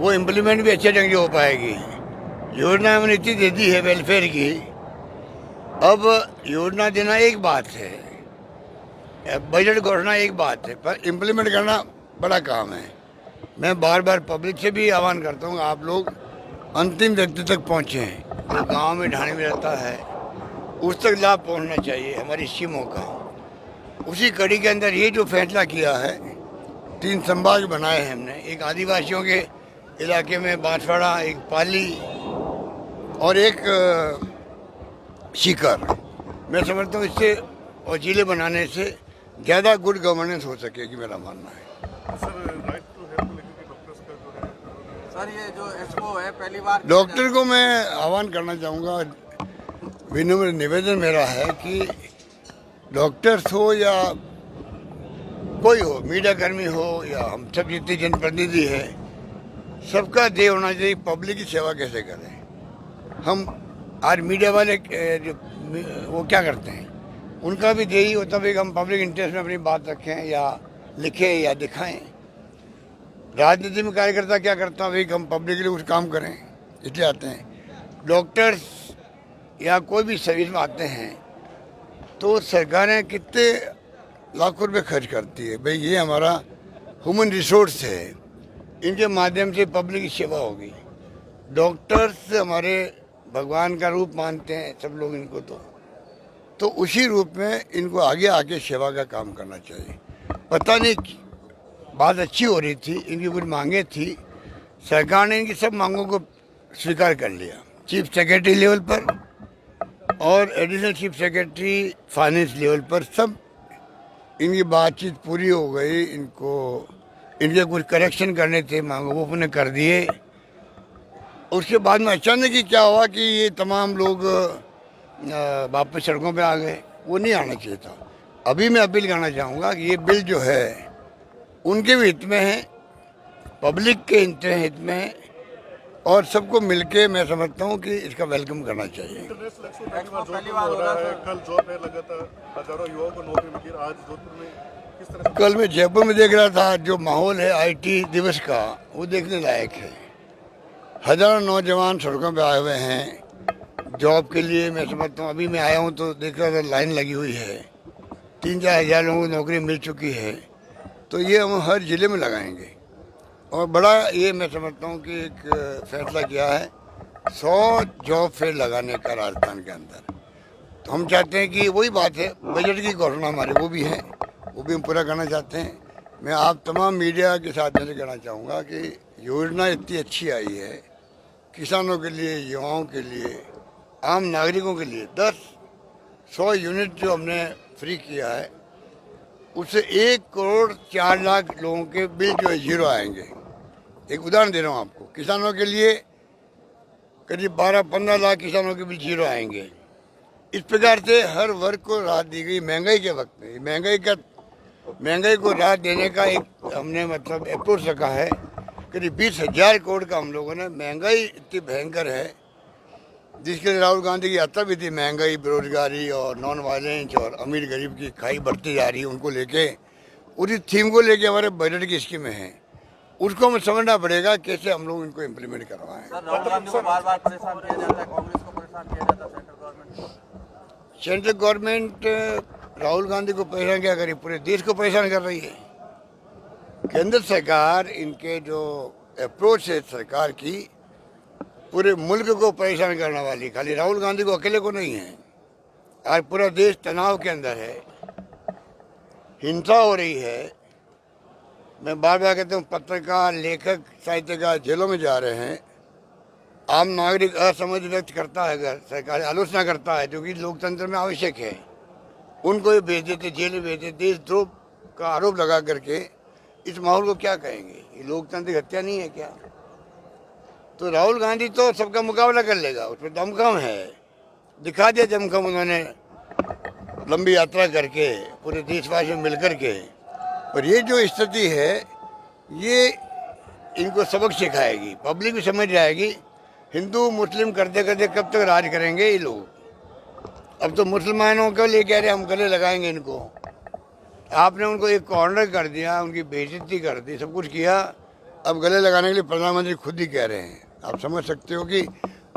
वो इम्प्लीमेंट भी अच्छे ढंग से हो पाएगी। योजना हमने इतनी दे दी है वेलफेयर की, अब योजना देना एक बात है, बजट घोषणा एक बात है, पर इम्प्लीमेंट करना बड़ा काम है। मैं बार बार पब्लिक से भी आह्वान करता हूँ, आप लोग अंतिम व्यक्ति तक पहुँचें। जो गांव में ढाणी में रहता है उस तक लाभ पहुँचना चाहिए हमारी स्कीमों का। उसी कड़ी के अंदर ये जो फैसला किया है, 3 संभाग बनाए हैं हमने, एक आदिवासियों के इलाके में बांसवाड़ा, एक पाली और एक सीकर। मैं समझता हूँ इससे और जिले बनाने से ज़्यादा गुड गवर्नेंस हो सकेगी, मेरा मानना है। सर ये जो एक्सपो है पहली बार डॉक्टर को मैं आह्वान करना चाहूँगा, विनम्र निवेदन मेरा है कि डॉक्टर्स हो या कोई हो, मीडिया कर्मी हो या हम सब जितने जनप्रतिनिधि है, सबका ध्येय होना चाहिए पब्लिक की सेवा कैसे करें। हम आज मीडिया वाले जो वो क्या करते हैं, उनका भी ध्येय होता है कि हम पब्लिक इंटरेस्ट में अपनी बात रखें या लिखें या दिखाएं। राजनीति में कार्यकर्ता क्या करता है, हम पब्लिक के लिए कुछ काम करें, इसलिए आते हैं। डॉक्टर्स या कोई भी सर्विस में आते हैं तो सरकारें कितने लाखों रुपए खर्च करती है। भाई ये हमारा ह्यूमन रिसोर्स है, इनके माध्यम से पब्लिक की सेवा होगी। डॉक्टर्स हमारे भगवान का रूप मानते हैं सब लोग इनको, तो उसी रूप में इनको आगे आके सेवा का काम करना चाहिए। पता नहीं बात अच्छी हो रही थी, इनकी कुछ मांगे थी, सरकार ने इनकी सब मांगों को स्वीकार कर लिया। चीफ सेक्रेटरी लेवल पर और additional chief secretary finance level पर सब इनकी बातचीत पूरी हो गई। इनके कुछ करेक्शन करने थे मांगों, वो उन्होंने कर दिए। उसके बाद में अचानक ही क्या हुआ कि ये तमाम लोग वापस सड़कों पे आ गए, वो नहीं आना चाहिए था। अभी मैं अपील करना चाहूँगा कि ये बिल जो है उनके भी हित में है, पब्लिक के हित में है, और सबको मिलके मैं समझता हूँ कि इसका वेलकम करना चाहिए। कल मैं जयपुर में देख रहा था, जो माहौल है आईटी दिवस का, वो देखने लायक है। हजारों नौजवान सड़कों पे आए हुए हैं जॉब के लिए। मैं समझता हूँ, अभी मैं आया हूँ तो देख रहा था लाइन लगी हुई है, 3-4 हज़ार लोगों को नौकरी मिल चुकी है। तो ये हम हर ज़िले में लगाएंगे, और बड़ा ये मैं समझता हूँ कि एक फैसला किया है 100 जॉब फेयर लगाने का राजस्थान के अंदर। तो हम चाहते हैं कि वही बात है, बजट की घोषणा हमारे वो भी है, वो भी हम पूरा करना चाहते हैं। मैं आप तमाम मीडिया के साथ में कहना चाहूँगा कि योजना इतनी अच्छी आई है, किसानों के लिए, युवाओं के लिए, आम नागरिकों के लिए 100 यूनिट जो हमने फ्री किया है, उससे 1 करोड़ 4 लाख लोगों के बिल जो है जीरो आएंगे। एक उदाहरण दे रहा हूँ आपको, किसानों के लिए करीब 12-15 लाख किसानों के बिल जीरो आएंगे। इस प्रकार से हर वर्ग को राहत दी गई महंगाई के वक्त में। महंगाई को राहत देने का एक हमने मतलब अप्रोच रखा है। करीब 20,000 करोड़ का हम लोगों ने, महंगाई इतनी भयंकर है जिसके लिए राहुल गांधी की यात्रा भी थी। महंगाई, बेरोजगारी और नॉन वायलेंस और अमीर गरीब की खाई बढ़ती जा रही है, उनको लेके, उसी थीम को लेके हमारे बजट की स्कीमें हैं। उसको हमें समझना पड़ेगा कैसे हम लोग इनको इम्प्लीमेंट करवाएं। राहुल गांधी को बार-बार परेशान किया जाता है, कांग्रेस को परेशान किया जाता है, सेंट्रल गवर्नमेंट राहुल गांधी को परेशान क्या करी, पूरे देश को परेशान कर रही है। केंद्र सरकार, इनके जो अप्रोच है सरकार की, पूरे मुल्क को परेशान करने वाली, खाली राहुल गांधी को अकेले को नहीं है। आज पूरा देश तनाव के अंदर है, हिंसा हो रही है। मैं बार बार कहता हूँ, पत्रकार, लेखक, साहित्यकार जेलों में जा रहे हैं। आम नागरिक असमझ व्यक्त करता है, अगर सरकार आलोचना करता है, जो कि लोकतंत्र में आवश्यक है, उनको भी भेज देते, जेल में भेज देते, देशद्रोह का आरोप लगा करके। इस माहौल को क्या कहेंगे, ये लोकतांत्रिक हत्या नहीं है क्या? तो राहुल गांधी तो सबका मुकाबला कर लेगा, उसमें दमखम है, दिखा दिया दमखम उन्होंने लंबी यात्रा करके, पूरे देशवासियों मिल करके। पर ये जो स्थिति है, ये इनको सबक सिखाएगी, पब्लिक भी समझ जाएगी। हिंदू मुस्लिम करते करते कब तक राज करेंगे ये लोग? अब तो मुसलमानों को ले कह रहे हम गले लगाएंगे इनको। आपने उनको एक कॉर्नर कर दिया, उनकी बेइज्जती कर दी, सब कुछ किया, अब गले लगाने के लिए प्रधानमंत्री खुद ही कह रहे हैं। आप समझ सकते हो कि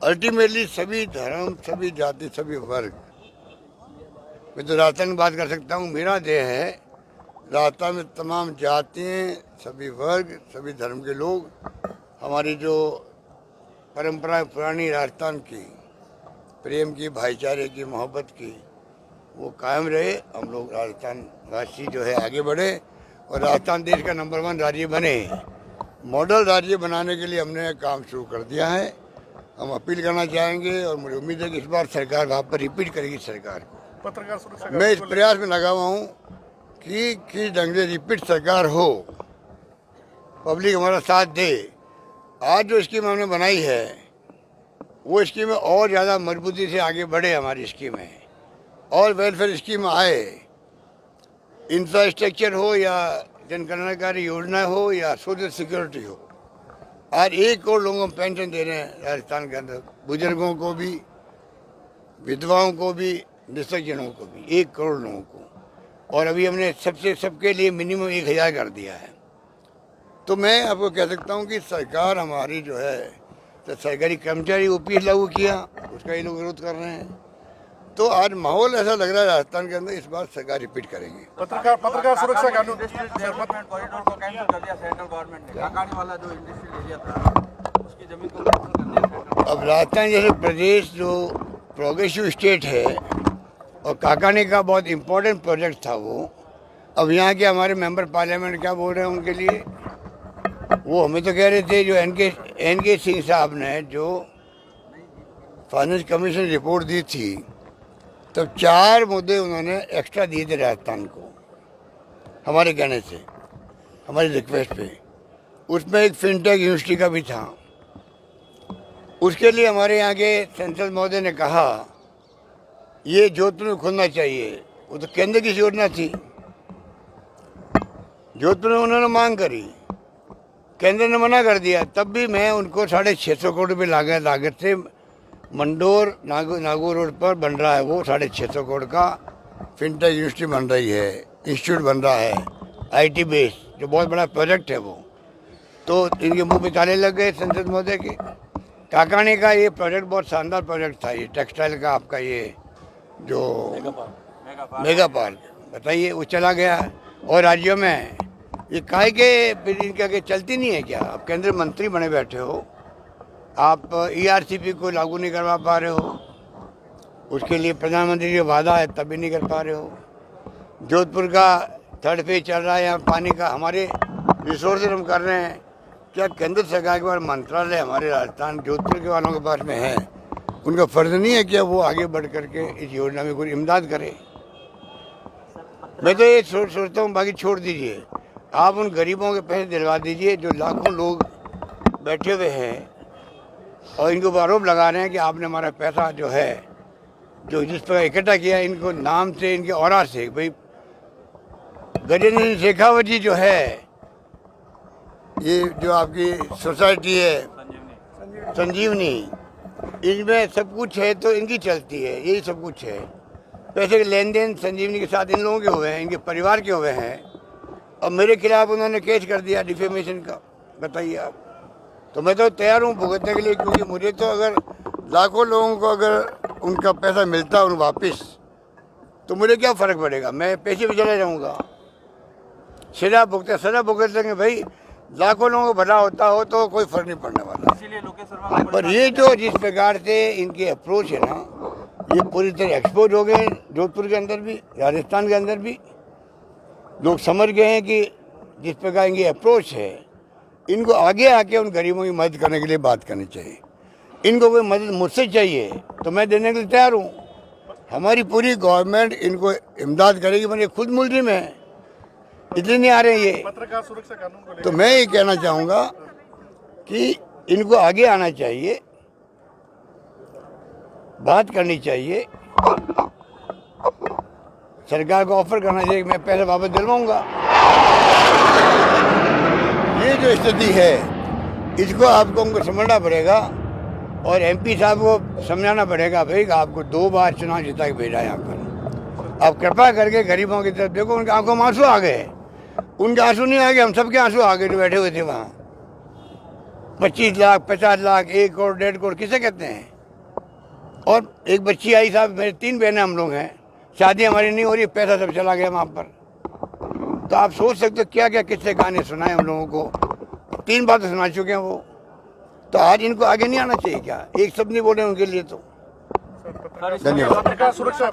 अल्टीमेटली सभी धर्म, सभी जाति, सभी वर्ग, मैं तो राजस्थान की बात कर सकता हूँ, मेरा देह है, राजस्थान में तमाम जातियाँ, सभी वर्ग, सभी धर्म के लोग, हमारी जो परंपरा पुरानी राजस्थान की प्रेम की, भाईचारे की, मोहब्बत की, वो कायम रहे। हम लोग राजस्थान वासी जो है आगे बढ़े और राजस्थान देश का नंबर 1 राज्य बने। मॉडल राज्य बनाने के लिए हमने काम शुरू कर दिया है। हम अपील करना चाहेंगे और मुझे उम्मीद है कि इस बार सरकार वहाँ पर रिपीट करेगी सरकार। पत्रकार सुरक्षा मैं इस प्रयास में लगा हुआ हूँ कि किस ढंग से रिपीट सरकार हो, पब्लिक हमारा साथ दे। आज जो स्कीम हमने बनाई है वो स्कीमें और ज़्यादा मजबूती से आगे बढ़े, हमारी स्कीमें और वेलफेयर स्कीम आए, इंफ्रास्ट्रक्चर हो या जन कल्याणकारी योजना हो या सोशल सिक्योरिटी हो। आज 1 करोड़ लोगों को पेंशन दे रहे हैं राजस्थान के अंदर, बुजुर्गों को भी, विधवाओं को भी, निःसज्जनों को भी, 1 करोड़ लोगों को। और अभी हमने सबके लिए मिनिमम 1000 कर दिया है। तो मैं आपको कह सकता हूँ कि सरकार हमारी जो है, तो सरकारी कर्मचारी OPS लागू किया, उसका ये लोग विरोध कर रहे हैं। तो आज माहौल ऐसा लग रहा है राजस्थान के अंदर इस बार सरकार रिपीट करेंगे। पत्रकार सुरक्षा कानून इंडस्ट्रियल डेवलपमेंट कॉरिडोर को कैंसिल कर दिया सेंट्रल गवर्नमेंट ने। काकानी वाला जो इंडस्ट्रियल एरिया था उसकी जमीन को कैंसिल कर दिया सेंट्रल। अब राजस्थान जैसे प्रदेश जो प्रोग्रेसिव स्टेट है और काकानी का बहुत इम्पोर्टेंट प्रोजेक्ट था वो, अब यहाँ के हमारे मेंबर पार्लियामेंट क्या बोल रहे हैं उनके लिए, वो हमें तो कह रहे थे जो एन के सिंह साहब ने जो फाइनेंस कमीशन रिपोर्ट दी थी, तब 4 मुद्दे उन्होंने एक्स्ट्रा दिए थे राजस्थान को हमारे कहने से, हमारी रिक्वेस्ट पे। उसमें एक फिनटेक यूनिवर्सिटी का भी था। उसके लिए हमारे यहाँ के सांसद महोदय ने कहा ये जोधपुर में खुलना चाहिए। वो तो केंद्र की योजना थी, जोधपुर में उन्होंने मांग करी, केंद्र ने मना कर दिया। तब भी मैं उनको 650 करोड़ रुपये लागत से मंडोर नागौर रोड पर बन रहा है, वो 650 करोड़ का फिनटेक यूनिवर्सिटी बन रही है, इंस्टीट्यूट बन रहा है IT बेस, जो बहुत बड़ा प्रोजेक्ट है वो। तो इनके मुंह पे ताले लग गए संसद महोदय के। काकानी का ये प्रोजेक्ट बहुत शानदार प्रोजेक्ट था, ये टेक्सटाइल का आपका ये जो मेगा पार्क, बताइए वो चला गया। और राज्यों में ये काहे के फिर इनके आगे चलती नहीं है क्या? आप केंद्रीय मंत्री बने बैठे हो, आप ERCP को लागू नहीं करवा पा रहे हो, उसके लिए प्रधानमंत्री का वादा है तब भी नहीं कर पा रहे हो। जोधपुर का 3rd फेज चल रहा है, यहाँ पानी का हमारे रिसोर्सेज हम कर रहे हैं। क्या केंद्र सरकार के पास मंत्रालय हमारे राजस्थान जोधपुर के वालों के पास में है? उनका फर्ज नहीं है क्या वो आगे बढ़ करके इस योजना में कोई इमदाद करे? मैं तो ये सोचता हूँ, बाकी छोड़ दीजिए, आप उन गरीबों के पैसे दिलवा दीजिए जो लाखों लोग बैठे हुए हैं और इनको आरोप लगा रहे हैं कि आपने हमारा पैसा जो है, जो जिस पर इकट्ठा किया, इनको नाम से, इनके औरा से। भाई गजेंद्र सिंह शेखावत जी जो है, ये जो आपकी सोसाइटी है संजीवनी, इनमें सब कुछ है तो इनकी चलती है, यही सब कुछ है। पैसे के लेन देन संजीवनी के साथ इन लोगों के हुए हैं, इनके परिवार के हुए हैं, और मेरे खिलाफ उन्होंने केस कर दिया डिफेमेशन का। बताइए आप। तो मैं तो तैयार हूँ भुगतने के लिए, क्योंकि मुझे तो अगर लाखों लोगों को अगर उनका पैसा मिलता उन वापस, तो मुझे क्या फ़र्क पड़ेगा? मैं पैसे भी चला जाऊँगा, सजा भुगतेंगे भाई। लाखों लोगों को भला होता हो तो कोई फर्क नहीं पड़ने वाला। इसीलिए लोकेश शर्मा पर ये जो जिस प्रकार से इनके अप्रोच है ना, ये पूरी तरह एक्सपोज हो गए जोधपुर के अंदर भी, राजस्थान के अंदर भी। लोग समझ गए हैं कि जिस प्रकार इनकी अप्रोच है, इनको आगे आके उन गरीबों की मदद करने के लिए बात करनी चाहिए। इनको कोई मदद मुझसे चाहिए तो मैं देने के लिए तैयार हूँ। हमारी पूरी गवर्नमेंट इनको इमदाद करेगी, मैंने खुद मुलजिम है, इसलिए नहीं आ रहे ये। पत्रकार सुरक्षा कानून को तो मैं ये कहना चाहूँगा कि इनको आगे आना चाहिए, बात करनी चाहिए, सरकार को ऑफर करना चाहिए कि मैं पैसे वापस दिलवाऊंगा। ये जो स्थिति है इसको आपको उनको समझना पड़ेगा और MP साहब को समझाना पड़ेगा भाई आपको 2 बार चुनाव जिता के भेजा यहाँ पर। आप कृपा करके गरीबों की तरफ देखो, उनके आंखों में आंसू आ गए। उनके आंसू नहीं आ गए, हम सबके आंसू आ गए जो बैठे हुए थे वहाँ। 25 लाख 50 लाख 1 करोड़ 1.5 करोड़ किसे कहते हैं। और एक बच्ची आई साहब, मेरे 3 बहनें हम लोग हैं, शादी हमारी नहीं हो रही, पैसा सब चला गया वहाँ पर। तो आप सोच सकते हो क्या क्या किस्से कहानी सुनाए हम लोगों को। 3 बातें सुना चुके हैं वो। तो आज इनको आगे नहीं आना चाहिए क्या? एक शब्द नहीं बोले उनके लिए तो। सर, इसमें पत्रकार सुरक्षा